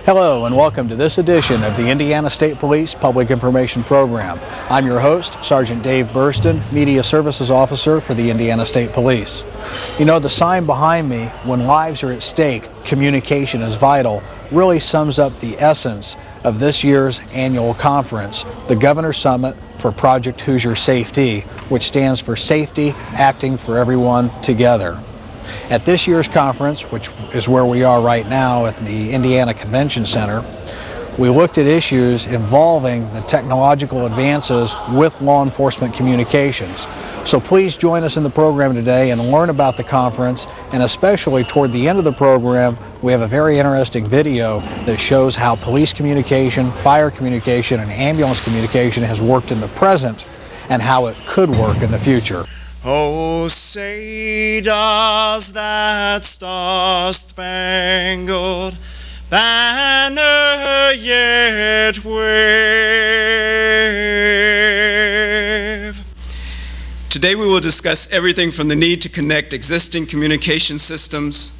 Hello and welcome to this edition of the Indiana State Police Public Information Program. I'm your host, Sergeant Dave Burston, Media Services Officer for the Indiana State Police. You know, the sign behind me, "When lives are at stake, communication is vital," really sums up the essence of this year's annual conference, the Governor's Summit for Project Hoosier Safety, which stands for Safety Acting for Everyone Together. At this year's conference, which is where we are right now at the Indiana Convention Center, we looked at issues involving the technological advances with law enforcement communications. So please join us in the program today and learn about the conference, and especially toward the end of the program, we have a very interesting video that shows how police communication, fire communication, and ambulance communication has worked in the present and how it could work in the future. Oh, say does that star-spangled banner yet wave? Today we will discuss everything from the need to connect existing communication systems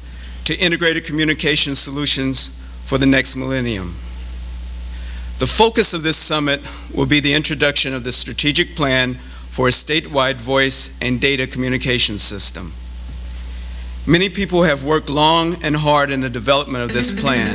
to integrated communication solutions for the next millennium. The focus of this summit will be the introduction of the strategic plan for a statewide voice and data communication system. Many people have worked long and hard in the development of this plan.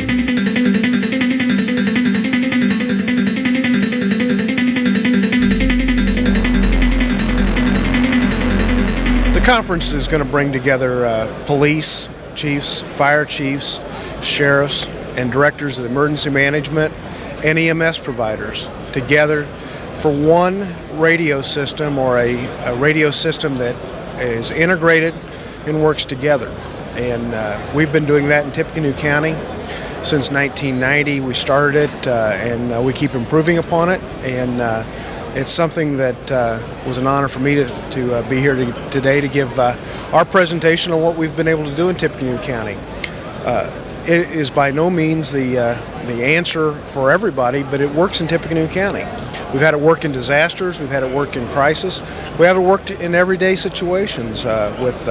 The conference is going to bring together police chiefs, fire chiefs, sheriffs, and directors of emergency management and EMS providers together for one radio system, or a radio system that is integrated and works together. And we've been doing that in Tippecanoe County since 1990. We started it and we keep improving upon it, and it's something that was an honor for me to be here today to give our presentation on what we've been able to do in Tippecanoe County. It is by no means the answer for everybody, but it works in Tippecanoe County. We've had it work in disasters, we've had it work in crisis, we have it worked in everyday situations with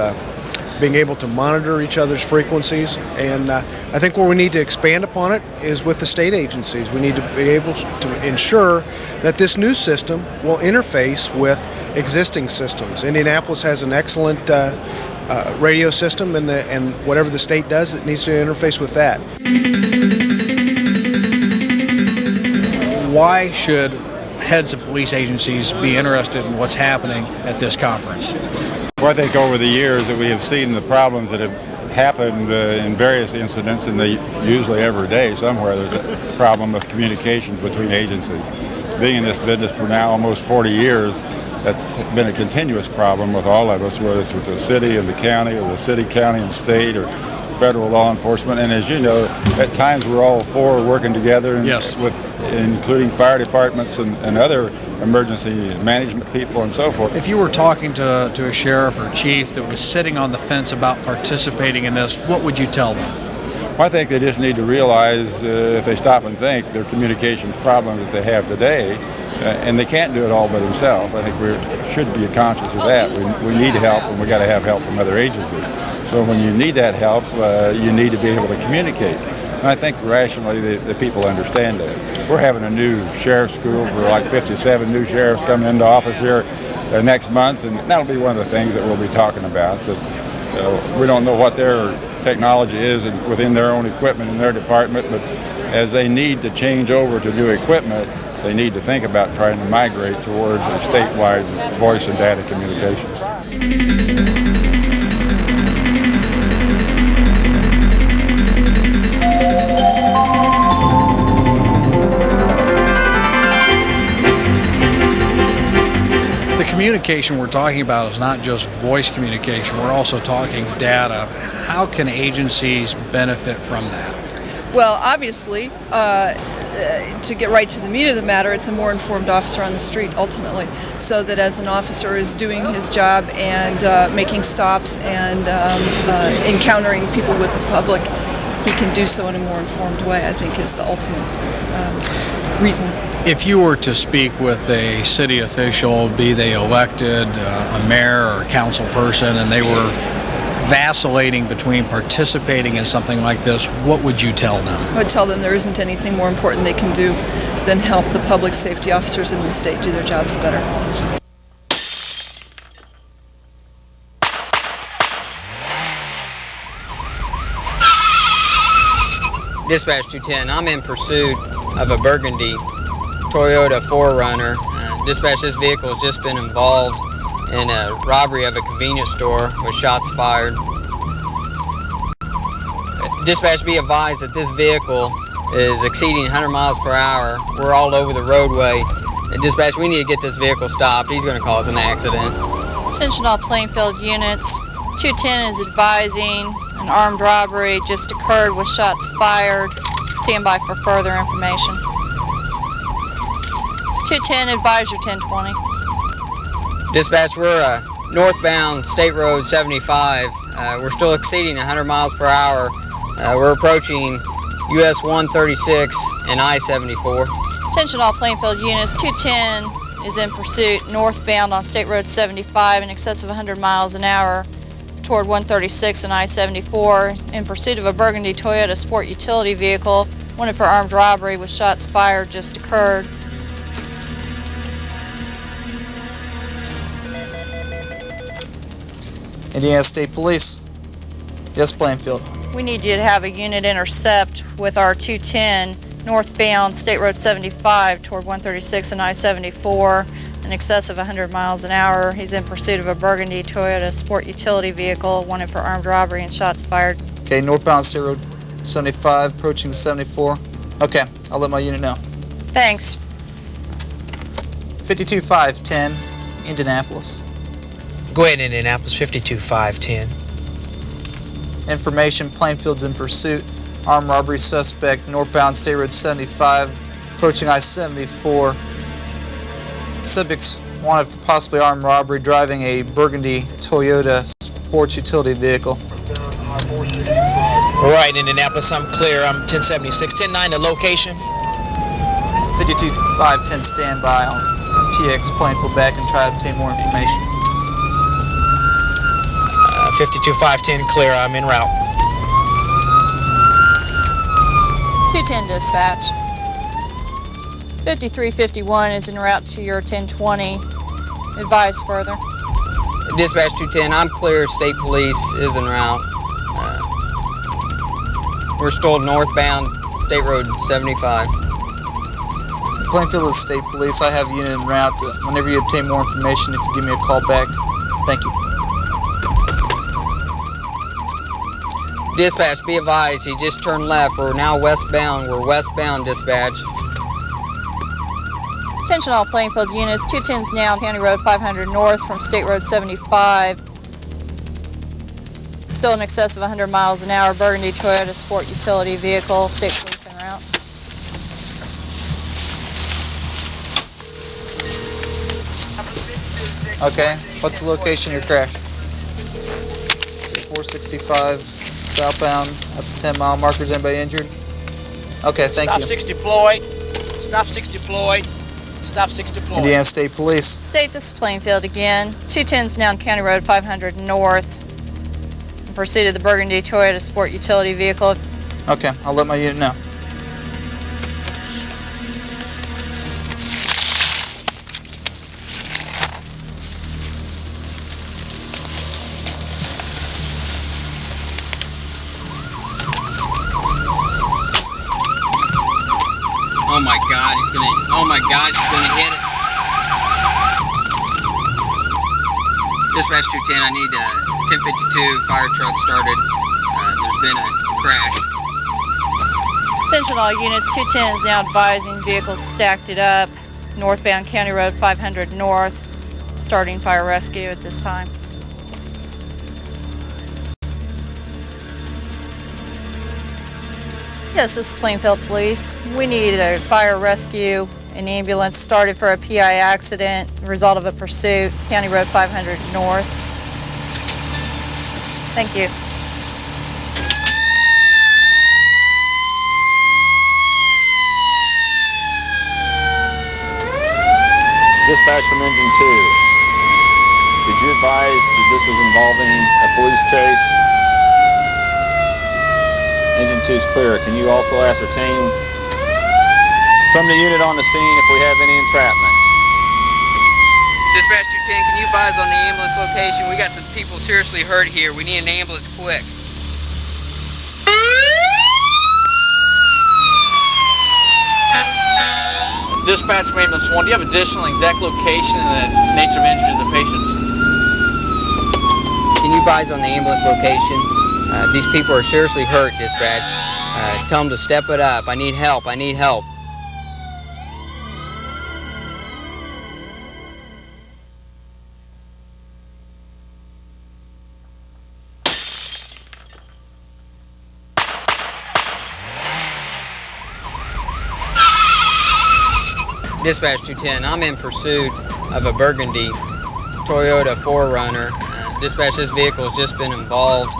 being able to monitor each other's frequencies. And I think where we need to expand upon it is with the state agencies. We need to be able to ensure that this new system will interface with existing systems. Indianapolis has an excellent radio system, and whatever the state does, it needs to interface with that. Why should heads of police agencies be interested in what's happening at this conference? Well, I think over the years that we have seen the problems that have happened in various incidents, and they usually every day somewhere there's a problem with communications between agencies. Being in this business for now almost 40 years, that's been a continuous problem with all of us, whether it's with the city and the county, or the city, county, and state, or federal law enforcement. And as you know, at times we're all four working together, and yes, with including fire departments and other emergency management people and so forth. If you were talking to a sheriff or chief that was sitting on the fence about participating in this, what would you tell them? Well, I think they just need to realize, if they stop and think, their communications problems that they have today, and they can't do it all by themselves. I think we should be conscious of that. We need help, and we got to have help from other agencies. So when you need that help, you need to be able to communicate. And I think rationally the people understand that. We're having a new sheriff's school for like 57 new sheriffs coming into office here next month, and that'll be one of the things that we'll be talking about. That we don't know what their technology is within their own equipment in their department, but as they need to change over to new equipment, they need to think about trying to migrate towards a statewide voice and data communications. The communication we're talking about is not just voice communication, we're also talking data. How can agencies benefit from that? Well, obviously, to get right to the meat of the matter, it's a more informed officer on the street ultimately, so that as an officer is doing his job and making stops and encountering people with the public, he can do so in a more informed way, I think, is the ultimate reason. If you were to speak with a city official, be they elected, a mayor or a council person, and they were vacillating between participating in something like this, what would you tell them? I would tell them there isn't anything more important they can do than help the public safety officers in the state do their jobs better. Dispatch 210, I'm in pursuit of a burgundy Toyota 4Runner. Dispatch, this vehicle has just been involved in a robbery of a convenience store with shots fired. Dispatch, be advised that this vehicle is exceeding 100 miles per hour. We're all over the roadway. Dispatch, we need to get this vehicle stopped. He's going to cause an accident. Attention all Plainfield units. 210 is advising an armed robbery just occurred with shots fired. Stand by for further information. 210, advise your 1020. Dispatch, we're northbound State Road 75. We're still exceeding 100 miles per hour. We're approaching US 136 and I-74. Attention all Plainfield units. 210 is in pursuit northbound on State Road 75 in excess of 100 miles an hour toward 136 and I-74 in pursuit of a burgundy Toyota sport utility vehicle. Wanted for armed robbery with shots fired just occurred. Indiana State Police. Yes, Plainfield. We need you to have a unit intercept with our 210 northbound State Road 75 toward 136 and I-74 in excess of 100 miles an hour. He's in pursuit of a burgundy Toyota sport utility vehicle, wanted for armed robbery and shots fired. Okay, northbound State Road 75, approaching 74. Okay, I'll let my unit know. Thanks. 52510, Indianapolis. Go ahead, Indianapolis, 52510. Information, Plainfield's in pursuit. Armed robbery suspect, northbound State Road 75, approaching I-74. Subjects wanted for possibly armed robbery, driving a burgundy Toyota sports utility vehicle. All right, Indianapolis, I'm clear. I'm 1076. 109, the location. 52510, stand by. I'll TX Plainfield back and try to obtain more information. 52510, clear. I'm en route. 210 dispatch. 5351 is en route to your 1020. Advise further. Dispatch 210, I'm clear. State Police is en route. We're still northbound State Road 75. Plainfield is State Police. I have a unit en route. Whenever you obtain more information, if you give me a call back. Thank you. Dispatch, be advised, he just turned left. We're now westbound. We're westbound, dispatch. Attention all Plainfield units. 210's now on County Road 500 north from State Road 75. Still in excess of 100 miles an hour. Burgundy Toyota sport utility vehicle. State Police en route. Okay, what's the location of your crash? 465 southbound at the 10-mile markers. Anybody injured? Okay, thank you. Stop 6 deployed. Stop 6 deployed. Stop 6 deployed. Indiana State Police. State, this is Plainfield again. 210's now on County Road 500 north in pursuit of the burgundy Toyota sport utility vehicle. Okay, I'll let my unit know. Oh my God, he's gonna hit it. Dispatch 210, I need 1052 fire truck started. There's been a crash. Attention all units. 210 is now advising vehicles stacked it up. Northbound County Road 500 north. Starting fire rescue at this time. Yes, this is Plainfield Police. We need a fire rescue. An ambulance started for a PI accident, result of a pursuit, County Road 500 north. Thank you. Dispatch from Engine 2. Could you advise that this was involving a police chase? Engine 2 is clear. Can you also ascertain from the unit on the scene if we have any entrapment? Dispatch 210, can you advise on the ambulance location? We got some people seriously hurt here. We need an ambulance quick. Dispatch from ambulance 1, do you have additional exact location and the nature of injuries of the patients? Can you advise on the ambulance location? These people are seriously hurt, dispatch. Tell them to step it up. I need help. I need help. Dispatch 210, I'm in pursuit of a burgundy Toyota 4Runner. Dispatch, this vehicle has just been involved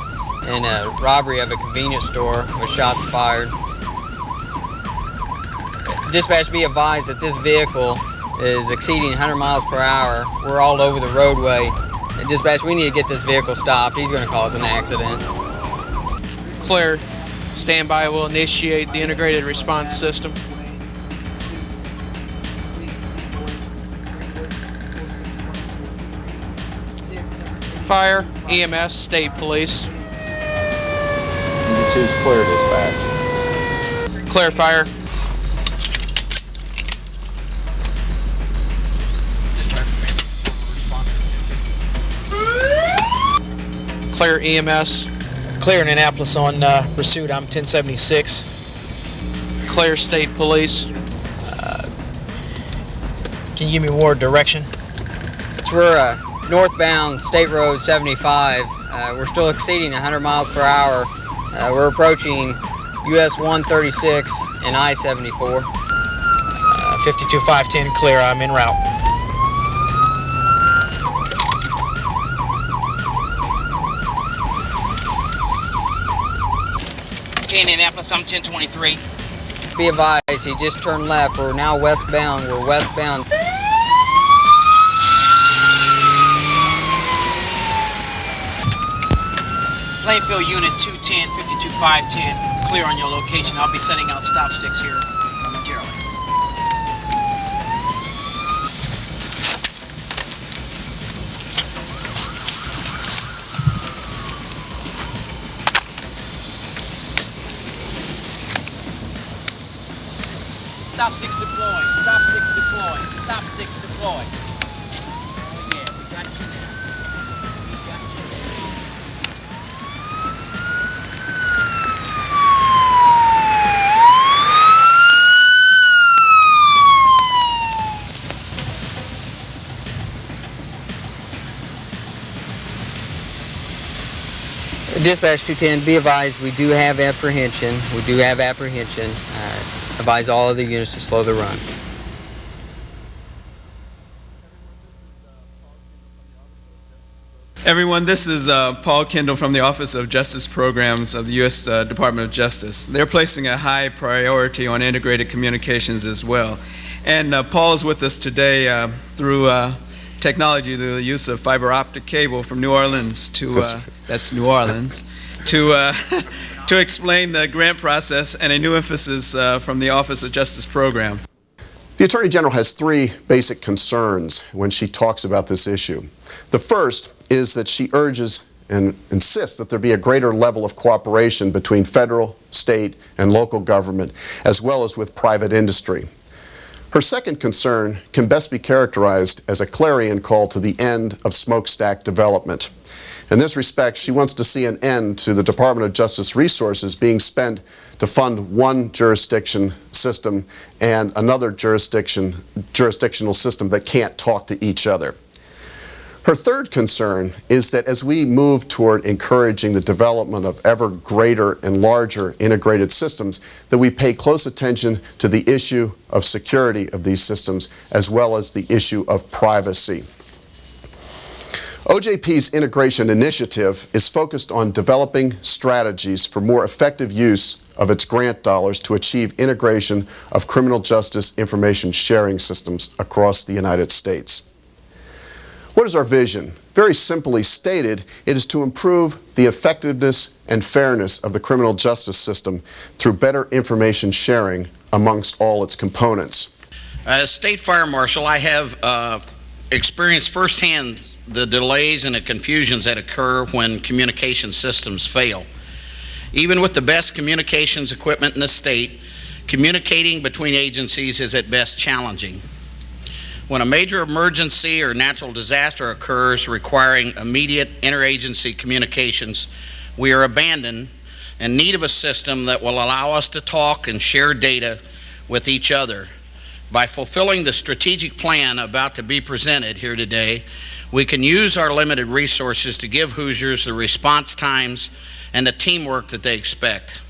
in a robbery of a convenience store with shots fired. Dispatch, be advised that this vehicle is exceeding 100 miles per hour. We're all over the roadway. Dispatch, we need to get this vehicle stopped. He's going to cause an accident. Clear. Stand by. We'll initiate the integrated response system. Fire, EMS, State Police. Engine 2 is clear, dispatch. Clear fire. Clear EMS. Clear in Annapolis on pursuit. I'm 1076. Clear State Police. Can you give me more direction? We're northbound State Road 75. We're still exceeding 100 miles per hour. We're approaching US 136 and I-74. 52510 clear. I'm en route. In Annapolis, I'm 1023. Be advised, he just turned left. We're now westbound. We're westbound. Plainfield Unit 210, 52510, clear on your location. I'll be setting out stop sticks here momentarily. Stop sticks deployed. Stop sticks deployed. Stop sticks deployed. Oh yeah, we got you now. We got you now. Dispatch 210, be advised, we do have apprehension. We do have apprehension. Advise all other units to slow the run. Everyone, this is Paul Kendall from the Office of Justice Programs of the U.S. Department of Justice. They're placing a high priority on integrated communications as well. And Paul is with us today through technology, through the use of fiber optic cable from New Orleans to, that's New Orleans, to explain the grant process and a new emphasis from the Office of Justice Program. The Attorney General has three basic concerns when she talks about this issue. The first is that she urges and insists that there be a greater level of cooperation between federal, state, and local government, as well as with private industry. Her second concern can best be characterized as a clarion call to the end of smokestack development. In this respect, she wants to see an end to the Department of Justice resources being spent to fund one jurisdiction system and another jurisdictional system that can't talk to each other. Her third concern is that as we move toward encouraging the development of ever greater and larger integrated systems, that we pay close attention to the issue of security of these systems as well as the issue of privacy. OJP's integration initiative is focused on developing strategies for more effective use of its grant dollars to achieve integration of criminal justice information sharing systems across the United States. What is our vision? Very simply stated, it is to improve the effectiveness and fairness of the criminal justice system through better information sharing amongst all its components. As State Fire Marshal, I have experienced firsthand the delays and the confusions that occur when communication systems fail. Even with the best communications equipment in the state, communicating between agencies is at best challenging. When a major emergency or natural disaster occurs requiring immediate interagency communications, we are abandoned in need of a system that will allow us to talk and share data with each other. By fulfilling the strategic plan about to be presented here today, we can use our limited resources to give Hoosiers the response times and the teamwork that they expect.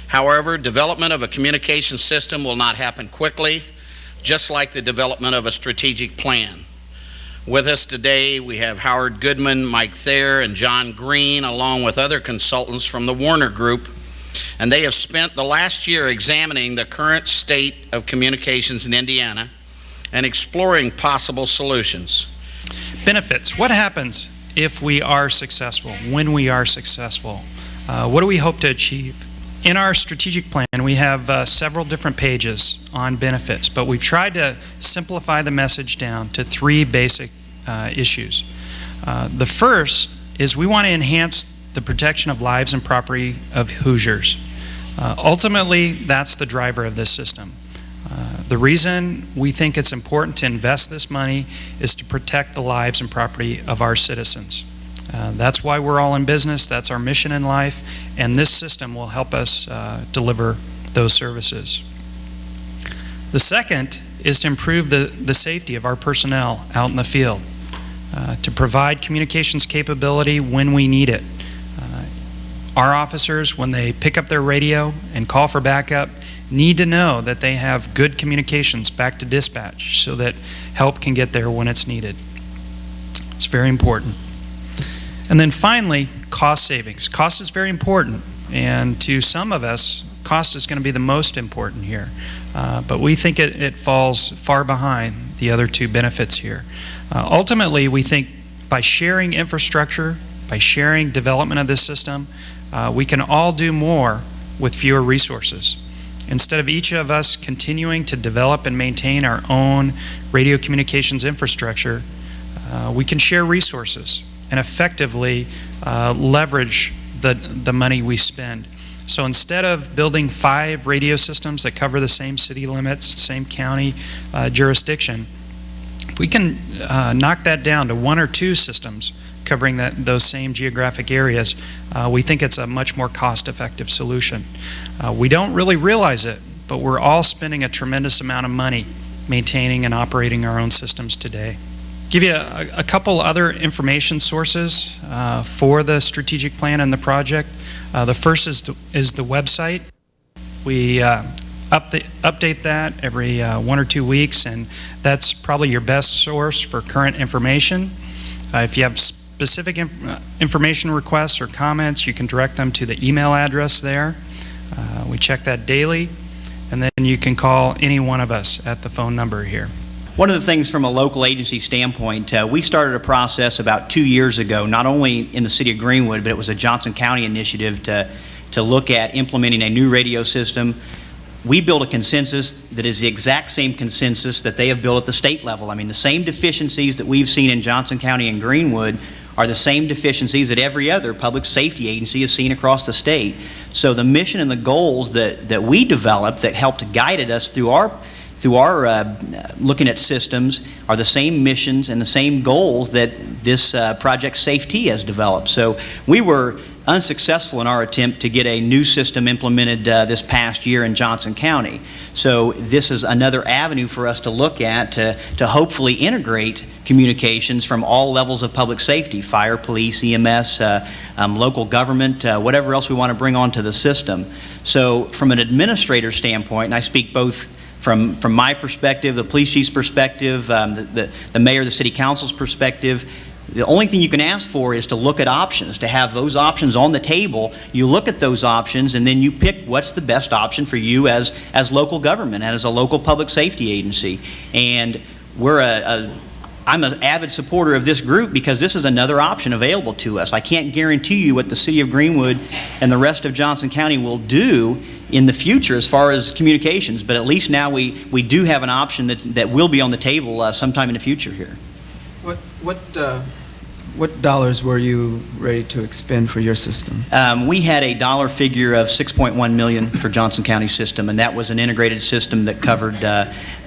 However, development of a communication system will not happen quickly, just like the development of a strategic plan. With us today, we have Howard Goodman, Mike Thayer, and John Green, along with other consultants from the Warner Group, and they have spent the last year examining the current state of communications in Indiana and exploring possible solutions. Benefits. What happens if we are successful, when we are successful? What do we hope to achieve? In our strategic plan, we have several different pages on benefits, but we've tried to simplify the message down to three basic issues. The first is we want to enhance the protection of lives and property of Hoosiers. Ultimately, that's the driver of this system. The reason we think it's important to invest this money is to protect the lives and property of our citizens. That's why we're all in business, that's our mission in life, and this system will help us deliver those services. The second is to improve the safety of our personnel out in the field, to provide communications capability when we need it. Our officers, when they pick up their radio and call for backup, need to know that they have good communications back to dispatch so that help can get there when it's needed. It's very important. And then finally, cost savings. Cost is very important, and to some of us, cost is going to be the most important here. But we think it falls far behind the other two benefits here. Ultimately, we think by sharing infrastructure, by sharing development of this system, we can all do more with fewer resources. Instead of each of us continuing to develop and maintain our own radio communications infrastructure, we can share resources and effectively leverage the money we spend. So instead of building 5 radio systems that cover the same city limits, same county jurisdiction, we can knock that down to 1 or 2 systems covering those same geographic areas. We think it's a much more cost-effective solution. We don't really realize it, but we're all spending a tremendous amount of money maintaining and operating our own systems today. Give you a couple other information sources for the strategic plan and the project. The first is the website. We update that every 1 or 2 weeks, and that's probably your best source for current information. If you have specific information requests or comments, you can direct them to the email address there. We check that daily, and then you can call any one of us at the phone number here. One of the things from a local agency standpoint, we started a process about 2 years ago, not only in the city of Greenwood, but it was a Johnson County initiative to look at implementing a new radio system. We built a consensus that is the exact same consensus that they have built at the state level. I mean, the same deficiencies that we've seen in Johnson County and Greenwood are the same deficiencies that every other public safety agency has seen across the state. So the mission and the goals that we developed that helped guided us through our looking at systems are the same missions and the same goals that this Project Safety has developed. So we were unsuccessful in our attempt to get a new system implemented this past year in Johnson County. So this is another avenue for us to look at to hopefully integrate communications from all levels of public safety, fire, police, EMS, local government, whatever else we want to bring onto the system. So from an administrator standpoint, and I speak both from my perspective, the police chief's perspective, the mayor, the city council's perspective, the only thing you can ask for is to look at options, to have those options on the table. You look at those options and then you pick what's the best option for you as local government and as a local public safety agency. And we're I'm an avid supporter of this group because this is another option available to us. I can't guarantee you what the City of Greenwood and the rest of Johnson County will do in the future as far as communications, but at least now we do have an option that will be on the table sometime in the future here. What dollars were you ready to expend for your system? We had a dollar figure of $6.1 million for Johnson County system, and that was an integrated system that covered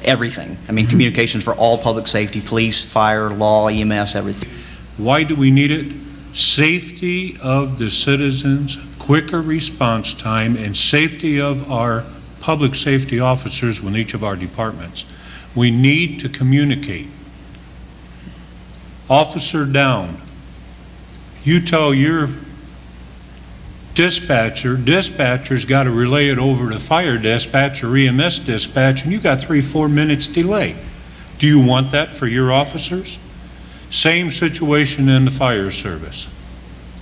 everything. I mean, communications for all public safety, police, fire, law, EMS, everything. Why do we need it? Safety of the citizens, quicker response time, and safety of our public safety officers within each of our departments. We need to communicate. Officer down. You tell your dispatcher's got to relay it over to fire dispatch or EMS dispatch, and you got 3-4 minutes delay. Do you want that for your officers? Same situation in the fire service.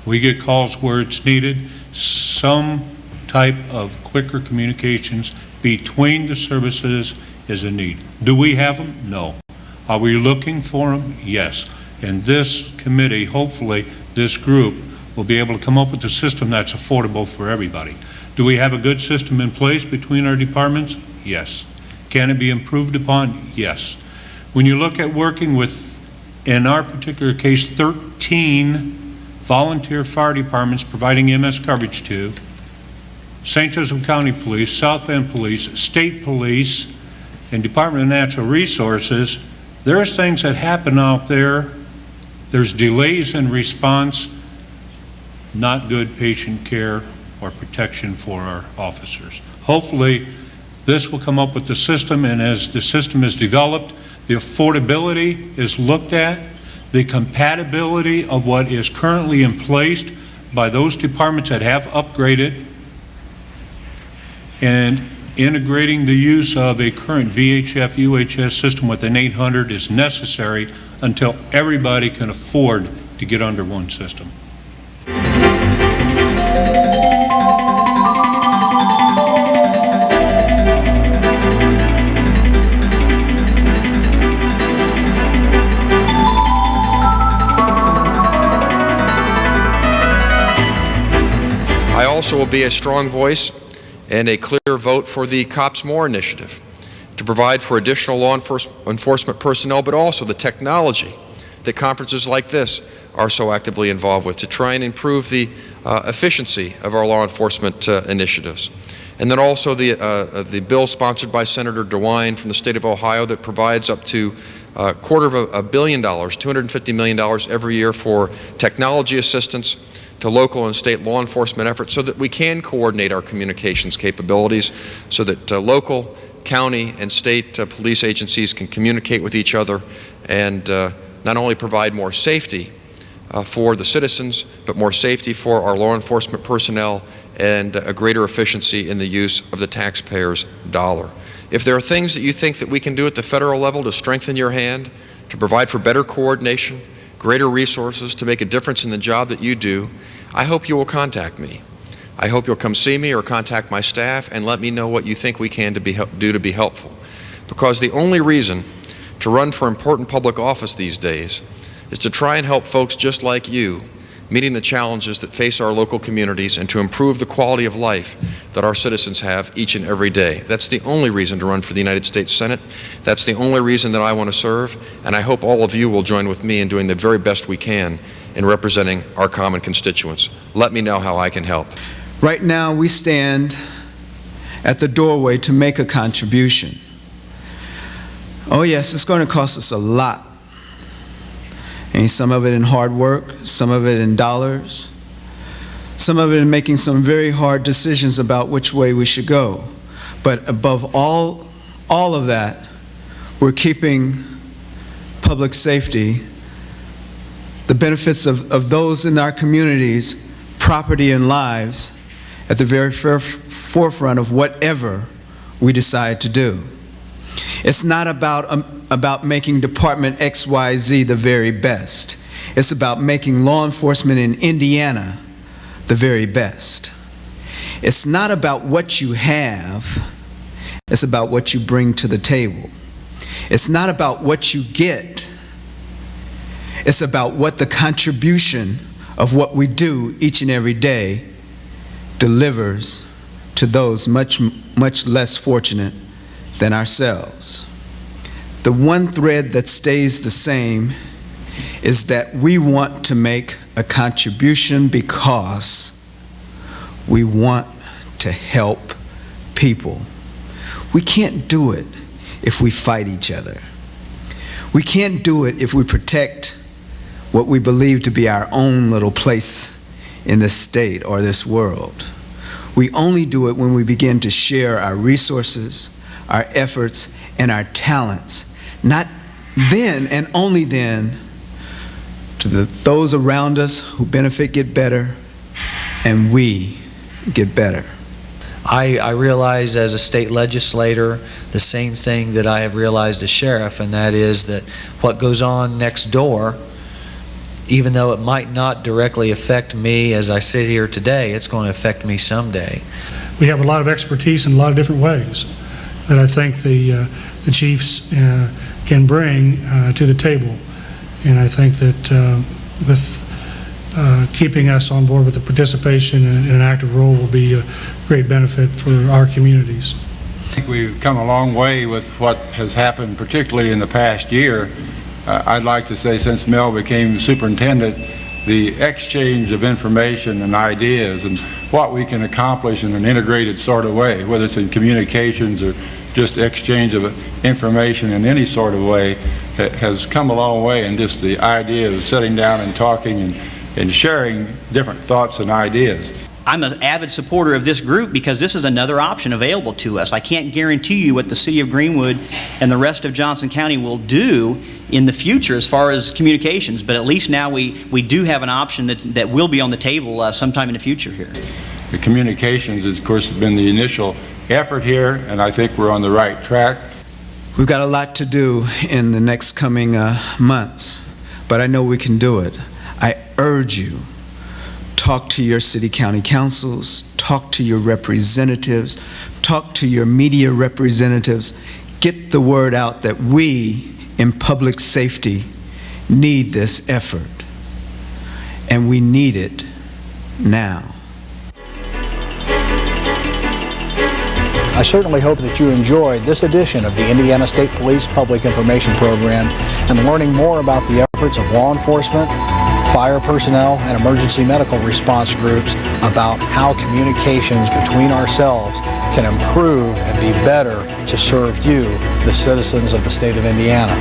We get calls where it's needed, some type of quicker communications between the services is a need. Do we have them? No. Are we looking for them? Yes. And this committee, hopefully this group, will be able to come up with a system that's affordable for everybody. Do we have a good system in place between our departments? Yes. Can it be improved upon? Yes. When you look at working with, in our particular case, 13 volunteer fire departments providing EMS coverage to, St. Joseph County Police, South Bend Police, State Police, and Department of Natural Resources, there's things that happen out there. There's delays in response, not good patient care or protection for our officers. Hopefully, this will come up with the system, and as the system is developed, the affordability is looked at, the compatibility of what is currently in place by those departments that have upgraded, and integrating the use of a current VHF UHS system with an 800 is necessary until everybody can afford to get under one system. I also will be a strong voice and a clear vote for the Cops More initiative to provide for additional law enforcement personnel, but also the technology that conferences like this are so actively involved with to try and improve the efficiency of our law enforcement initiatives. And then also the bill sponsored by Senator DeWine from the state of Ohio that provides up to $250 million, $250 million every year for technology assistance to local and state law enforcement efforts so that we can coordinate our communications capabilities so that local, county, and state police agencies can communicate with each other and not only provide more safety for the citizens, but more safety for our law enforcement personnel and a greater efficiency in the use of the taxpayer's dollar. If there are things that you think that we can do at the federal level to strengthen your hand, to provide for better coordination, greater resources, to make a difference in the job that you do, I hope you will contact me. I hope you'll come see me or contact my staff and let me know what you think we can do to be helpful. Because the only reason to run for important public office these days is to try and help folks just like you meeting the challenges that face our local communities and to improve the quality of life that our citizens have each and every day. That's the only reason to run for the United States Senate. That's the only reason that I want to serve, and I hope all of you will join with me in doing the very best we can in representing our common constituents. Let me know how I can help. Right now, we stand at the doorway to make a contribution. Oh yes, it's going to cost us a lot. And some of it in hard work, some of it in dollars, some of it in making some very hard decisions about which way we should go. But above all of that, we're keeping public safety, the benefits of those in our communities, property and lives, at the very forefront of whatever we decide to do. It's not about making Department XYZ the very best. It's about making law enforcement in Indiana the very best. It's not about what you have, it's about what you bring to the table. It's not about what you get, It's about what the contribution of what we do each and every day delivers to those much less fortunate than ourselves. The one thread that stays the same is that we want to make a contribution because we want to help people. We can't do it if we fight each other. We can't do it if we protect what we believe to be our own little place in this state or this world. We only do it when we begin to share our resources, our efforts, and our talents. Not then and only then to those around us who benefit get better, and we get better. I realize as a state legislator the same thing that I have realized as sheriff, and that is that what goes on next door, even though it might not directly affect me as I sit here today, it's going to affect me someday. We have a lot of expertise in a lot of different ways that I think the chiefs can bring to the table. And I think that with keeping us on board with the participation in an active role will be a great benefit for our communities. I think we've come a long way with what has happened, particularly in the past year. I'd like to say since Mel became superintendent, the exchange of information and ideas and what we can accomplish in an integrated sort of way, whether it's in communications or just exchange of information in any sort of way, has come a long way in just the idea of sitting down and talking and sharing different thoughts and ideas. I'm an avid supporter of this group because this is another option available to us. I can't guarantee you what the City of Greenwood and the rest of Johnson County will do in the future as far as communications, but at least now we do have an option that will be on the table sometime in the future here. The communications has, of course, been the initial effort here, and I think we're on the right track. We've got a lot to do in the next coming months, but I know we can do it. I urge you, talk to your city county councils, talk to your representatives, talk to your media representatives, get the word out that we in public safety need this effort, and we need it now. I certainly hope that you enjoyed this edition of the Indiana State Police Public Information Program and learning more about the efforts of law enforcement, fire personnel, and emergency medical response groups about how communications between ourselves can improve and be better to serve you, the citizens of the state of Indiana.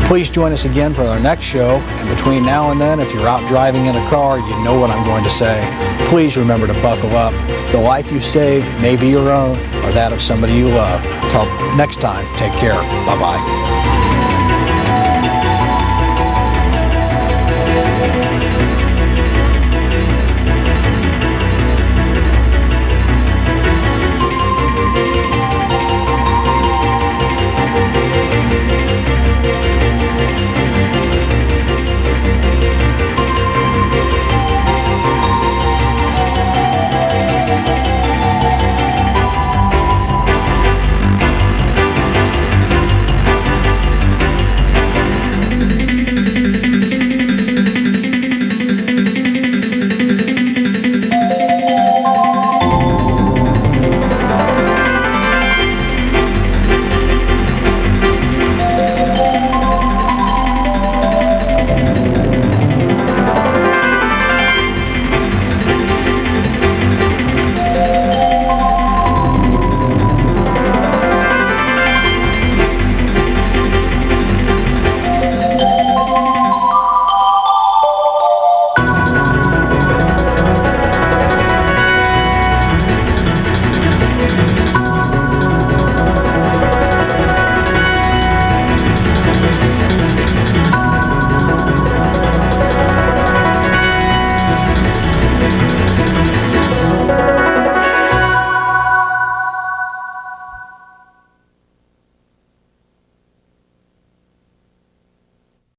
Please join us again for our next show, and between now and then, if you're out driving in a car, you know what I'm going to say. Please remember to buckle up. The life you save may be your own or that of somebody you love. Until next time, take care. Bye-bye.